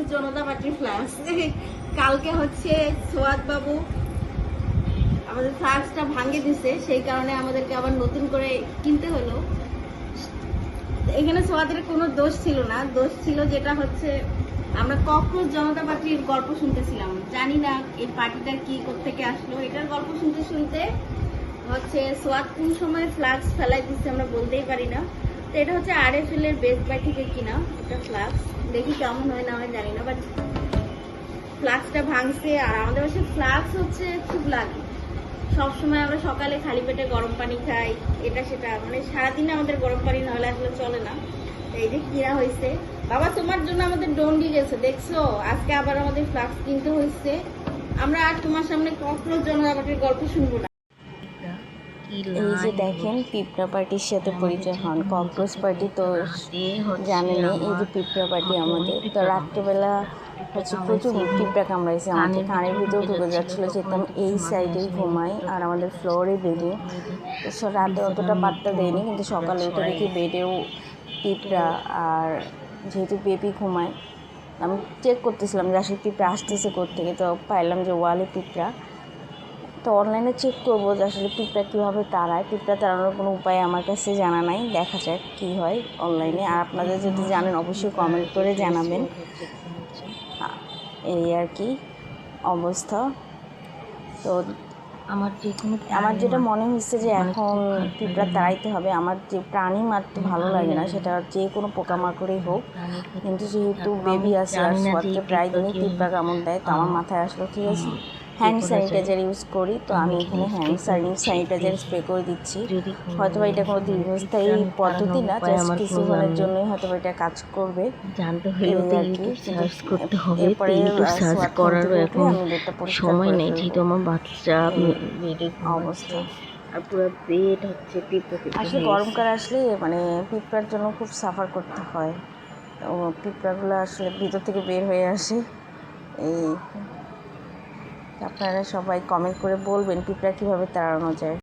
Cockroach জনতা পার্টির flux. কালকে হচ্ছে সোয়াদ বাবু আমাদের ফ্লাক্সটা ভাঙে দিছে, সেই কারণে আমাদেরকে আবার নতুন করে কিনতে হলো। এখানে সোয়াদের কোনো দোষ ছিল না, দোষ ছিল যেটা হচ্ছে আমরা কক্রোচ জনতা পার্টির গল্প শুনতেছিলাম। জানি না এই পার্টিটা কি কোত্থেকে আসলো, এটার গল্প শুনতে শুনতে হচ্ছে সোয়াদ কোন সময় ফ্লাক্স ফেলাই দিচ্ছে আমরা বলতেই পারি না। তো এটা হচ্ছে RFL এর বেস্ট বাই থেকে কিনা একটা ফ্লাক্স, দেখি কেমন হয় না হয় জানি না, বাট ফ্লাক্সটা ভাঙছে। আর আমাদের বাসায় ফ্লাক্স হচ্ছে খুব লাগে, সবসময় আমরা সকালে খালি পেটে গরম পানি খাই, এটা সেটা, মানে সারাদিন আমাদের গরম পানি না হলে আসলে চলে না। এই যে কিনা হয়েছে, বাবা তোমার জন্য আমাদের ডন্ডি গেছে দেখছো, আজকে আবার আমাদের ফ্লাক্স কিনতে হয়েছে। আমরা আর তোমার সামনে কক্রোচ জনতা পার্টির গল্প শুনবো না। এই যে দেখেন পিঁপড়া পার্টির সাথে পরিচয় হন, ককরোচ পার্টি তো জানেনি। এই যে পিঁপড়া পার্টি আমাদের, তো রাত্রেবেলা হচ্ছে প্রচুর পিঁপড়া কামড়াইছে আমাদের, কানের ভিতরেও ঢুকে যাচ্ছিলো, যেহেতু আমি এই সাইডেই ঘুমাই আর আমাদের ফ্লোরে বেডে, তো রাতে অতটা পাত্তা দেয়নি, কিন্তু সকালে উঠে দেখি বেডেও পিঁপড়া। আর যেহেতু বেবি ঘুমায়, আমি চেক করতেছিলাম যে আসলে পিঁপড়া আসতেছে কোত্থেকে, তো পাইলাম যে ওয়ালে পিঁপড়া। তো অনলাইনে চেক করবো যে আসলে পিঁপড়া কীভাবে তাড়ায়, পিঁপড়া তাড়ানোর কোনো উপায় আমার কাছে জানা নাই, দেখা যাক কী হয় অনলাইনে। আর আপনাদের যদি জানেন অবশ্যই কমেন্ট করে জানাবেন। এই আর কি অবস্থা। তো আমার যেটা মনে হচ্ছে যে এখন পিঁপড়া তাড়াইতে হবে। আমার যে প্রাণী মারতে ভালো লাগে না, সেটা যে কোনো পোকামাকড়ই হোক, কিন্তু যেহেতু বেবি আছে আর সোয়াদকে প্রায় দিনই পিঁপড়া কামড় দেয়, তো আমার মাথায় আসলো ঠিক আছে হ্যান্ড স্যানিটাইজার ইউজ করি। তো আমি এখানে হ্যান্ড স্যানিটাইজার স্প্রে করে দিচ্ছি। হয়তো বা এটা কোনো দীর্ঘস্থায়ী পদ্ধতি না, জাস্ট কিছুক্ষণের জন্যই হয়তো বা এটা কাজ করবে। জানতে হলেও তো ইউটিউব সার্চ করতে হবে, তো ইউটিউব সার্চ করারও এখন সময় নেই, যেহেতু আমার বাচ্চা বেডে অবস্থা। আর পুরো বেড হচ্ছে পিঁপড়ে আসলে গরমকাল আসলে মানে পিঁপড়ার জন্য খুব সাফার করতে হয়, তো পিঁপড়াগুলো আসলে ভিতর থেকে বের হয়ে আসে। এই আপনারা সবাই কমেন্ট করে বলবেন পিঁপড়া কীভাবে তাড়ানো যায়।